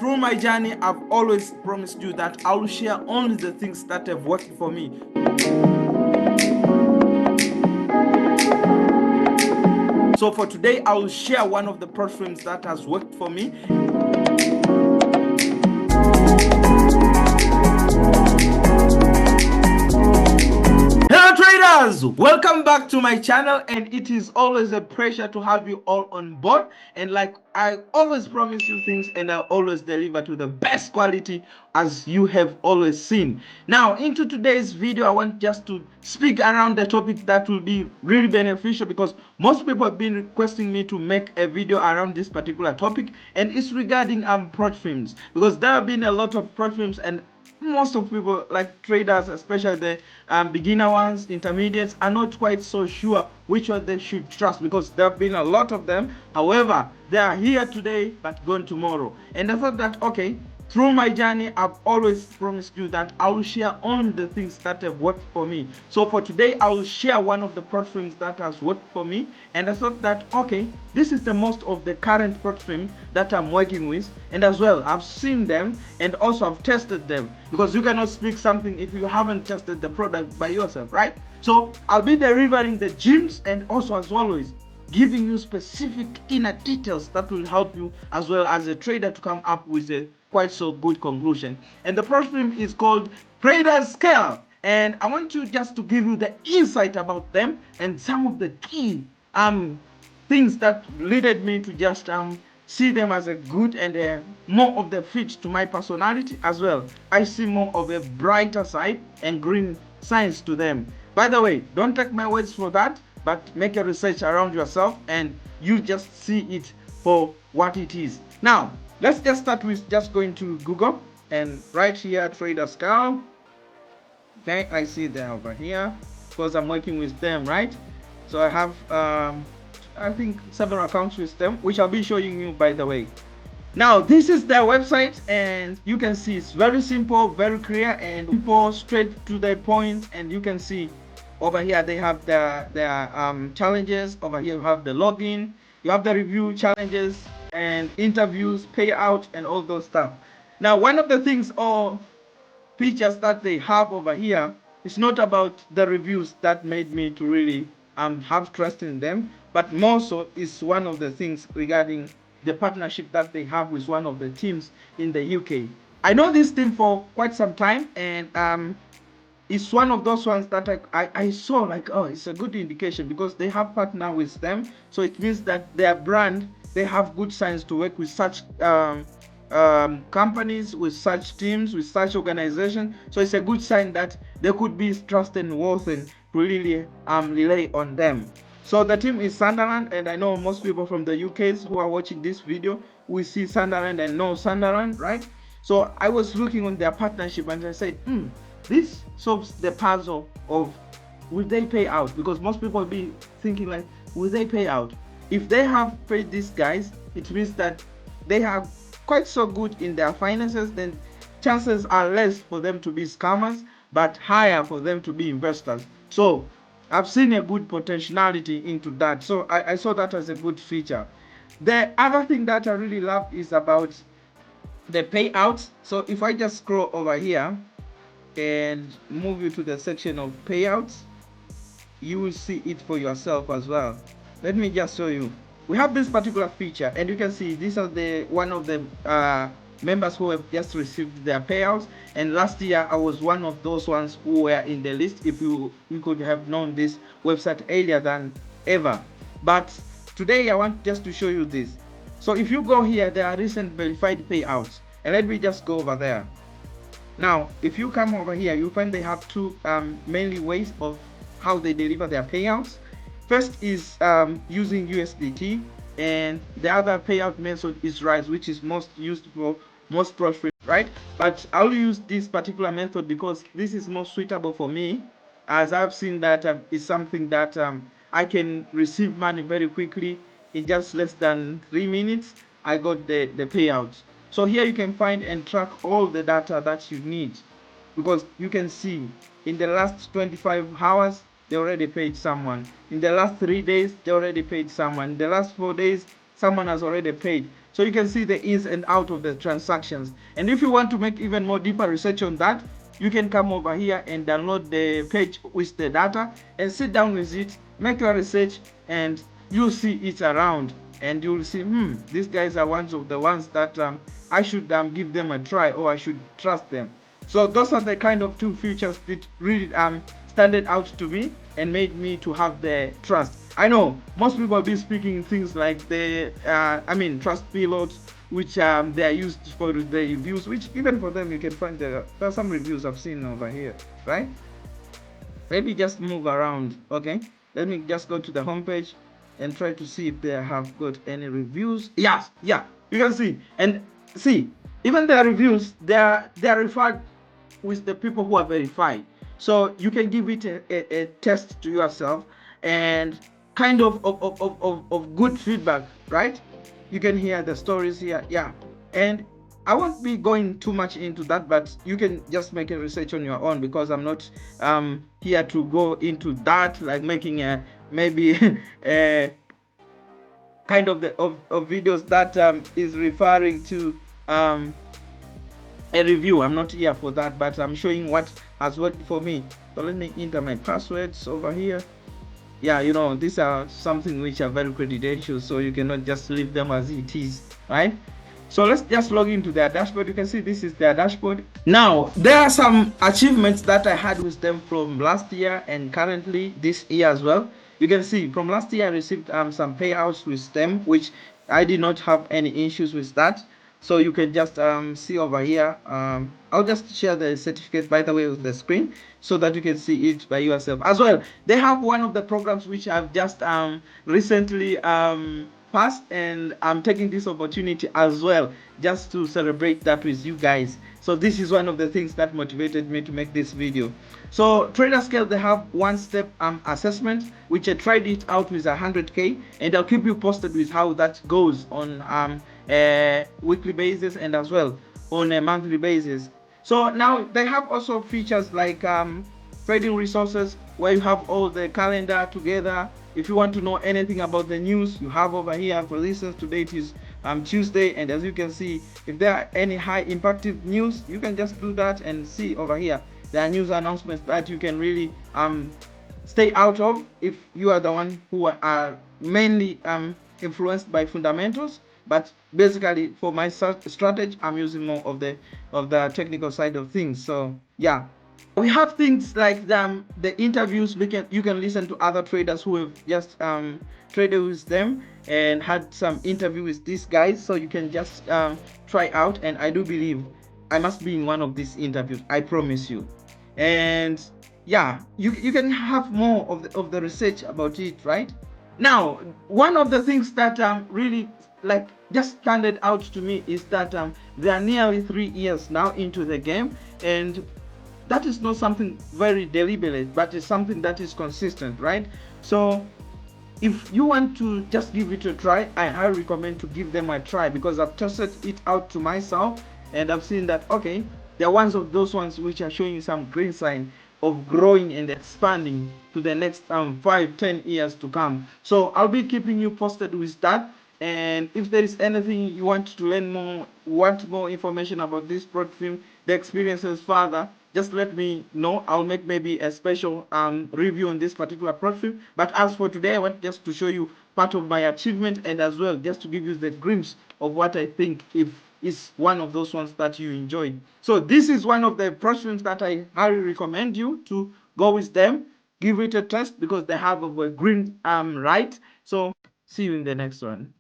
through my journey, I've always promised you that I will share only the things that have worked for me. So for today, I will share one of the platforms that has worked for me. Hello traders, welcome back to my channel, and it is always a pleasure to have you all on board. And like I always promise you things, and I always deliver to the best quality as you have always seen. Now into today's video, I want just to speak around the topic that will be really beneficial, because most people have been requesting me to make a video around this particular topic, and it's regarding platforms, because there have been a lot of platforms, and most of people, like traders, especially the beginner ones, intermediates, are not quite so sure which one they should trust, because there have been a lot of them. However, they are here today but gone tomorrow, and I thought that, okay, through my journey, I've always promised you that I will share only the things that have worked for me. So for today, I will share one of the platforms that has worked for me, and I thought that, okay, this is the most of the current platforms that I'm working with, and as well, I've seen them and also I've tested them, because you cannot speak something if you haven't tested the product by yourself, right? So I'll be delivering the gems, and also, as always, giving you specific inner details that will help you as well as a trader to come up with a quite so good conclusion. And the platform is called Traderscale, and I want you just to give you the insight about them and some of the key things that led me to just see them as a good and more of the fit to my personality as well. I see more of a brighter side and green signs to them. By the way, don't take my words for that, but make a research around yourself and you just see it for what it is. Now, let's just start with just going to Google and right here, Traderscale. Okay, I see them over here because I'm working with them, right? So I have, I think, several accounts with them, which I'll be showing you, by the way. Now, this is their website, and you can see it's very simple, very clear, and simple, straight to the point. And you can see over here they have their challenges. Over here you have the login, you have the review, challenges and interviews, payout, and all those stuff. Now, one of the things or features that they have over here is not about the reviews that made me to really have trust in them, but more so is one of the things regarding the partnership that they have with one of the teams in the UK. I know this team for quite some time, and it's one of those ones that I saw like, oh, it's a good indication because they have partnered with them. So it means that their brand, they have good signs to work with such companies, with such teams, with such organizations. So it's a good sign that they could be trusted and worthy to really rely on them. So the team is Sunderland, and I know most people from the UKs who are watching this video will see Sunderland and know Sunderland, right? So I was looking on their partnership and I said, this solves the puzzle of will they pay out, because most people will be thinking like, will they pay out? If they have paid these guys, it means that they have quite so good in their finances, then chances are less for them to be scammers, but higher for them to be investors. So I've seen a good potentiality into that. So I saw that as a good feature. The other thing that I really love is about the payouts. So if I just scroll over here and move you to the section of payouts, you will see it for yourself as well. Let me just show you. We have this particular feature, and you can see these are the one of the members who have just received their payouts. And last year I was one of those ones who were in the list. If you could have known this website earlier than ever, but today I want just to show you this. So if you go here, there are recent verified payouts, and let me just go over there. Now, if you come over here, you find they have two mainly ways of how they deliver their payouts. First is using USDT, and the other payout method is RISE, which is most used for most profit, right? But I'll use this particular method because this is more suitable for me, as I've seen that is something that I can receive money very quickly. In just less than 3 minutes, I got the payouts. So here you can find and track all the data that you need, because you can see in the last 25 hours, they already paid someone. In the last 3 days, they already paid someone. In the last 4 days, someone has already paid. so you can see the ins and out of the transactions. And if you want to make even more deeper research on that, you can come over here and download the page with the data and sit down with it, make your research, and you'll see it around, and you'll see, these guys are one of the ones that I should give them a try, or I should trust them. So those are the kind of two features that really standed out to me and made me to have the trust. I know most people be speaking things like the trust pilots, which they are used for the reviews, which even for them you can find there are some reviews I've seen over here, right? Maybe just move around. Okay, let me just go to the homepage and try to see if they have got any reviews. Yes, yeah, you can see, and see, even their reviews, they're referred with the people who are verified. So you can give it a test to yourself, and kind of good feedback, right? You can hear the stories here, yeah. And I won't be going too much into that, but you can just make a research on your own, because I'm not here to go into that, like making a maybe a kind of of videos that is referring to a review. I'm not here for that, but I'm showing what has worked for me. So let me enter my passwords over here. Yeah, you know, these are something which are very credential, so you cannot just leave them as it is, right? So let's just log into their dashboard. You can see this is their dashboard. Now there are some achievements that I had with them from last year and currently this year as well. You can see from last year I received some payouts with them, which I did not have any issues with that. So you can just see over here. I'll just share the certificate, by the way, with the screen, so that you can see it by yourself as well. They have one of the programs which I've just recently passed, and I'm taking this opportunity as well just to celebrate that with you guys. So this is one of the things that motivated me to make this video. So Traderscale, they have one-step assessment, which I tried it out with 100K, and I'll keep you posted with how that goes on a weekly basis and as well on a monthly basis. So now they have also features like trading resources, where you have all the calendar together. If you want to know anything about the news, you have over here. For instance, today it is Tuesday, and as you can see, if there are any high impactive news, you can just do that and see over here. There are news announcements that you can really stay out of if you are the one who are mainly influenced by fundamentals. But basically for my strategy, I'm using more of the technical side of things. So yeah, we have things like the interviews. You can listen to other traders who have just traded with them and had some interview with these guys, so you can just try out. And I do believe I must be in one of these interviews, I promise you. And yeah, you can have more of the research about it, right? Now, one of the things that really like just standed out to me is that they are nearly 3 years now into the game, and that is not something very deliberate, but it's something that is consistent, right? So if you want to just give it a try, I highly recommend to give them a try, because I've tested it out to myself and I've seen that okay, they're one of those ones which are showing some green sign of growing and expanding to the next 5-10 years to come. So I'll be keeping you posted with that. And if there is anything you want to learn more, want more information about this prop firm, the experiences further, just let me know. I'll make maybe a special review on this particular prop firm. But as for today, I want just to show you part of my achievement, and as well just to give you the glimpse of what I think if is one of those ones that you enjoyed. So this is one of the prop firms that I highly recommend you to go with them. Give it a test, because they have a green right. So see you in the next one.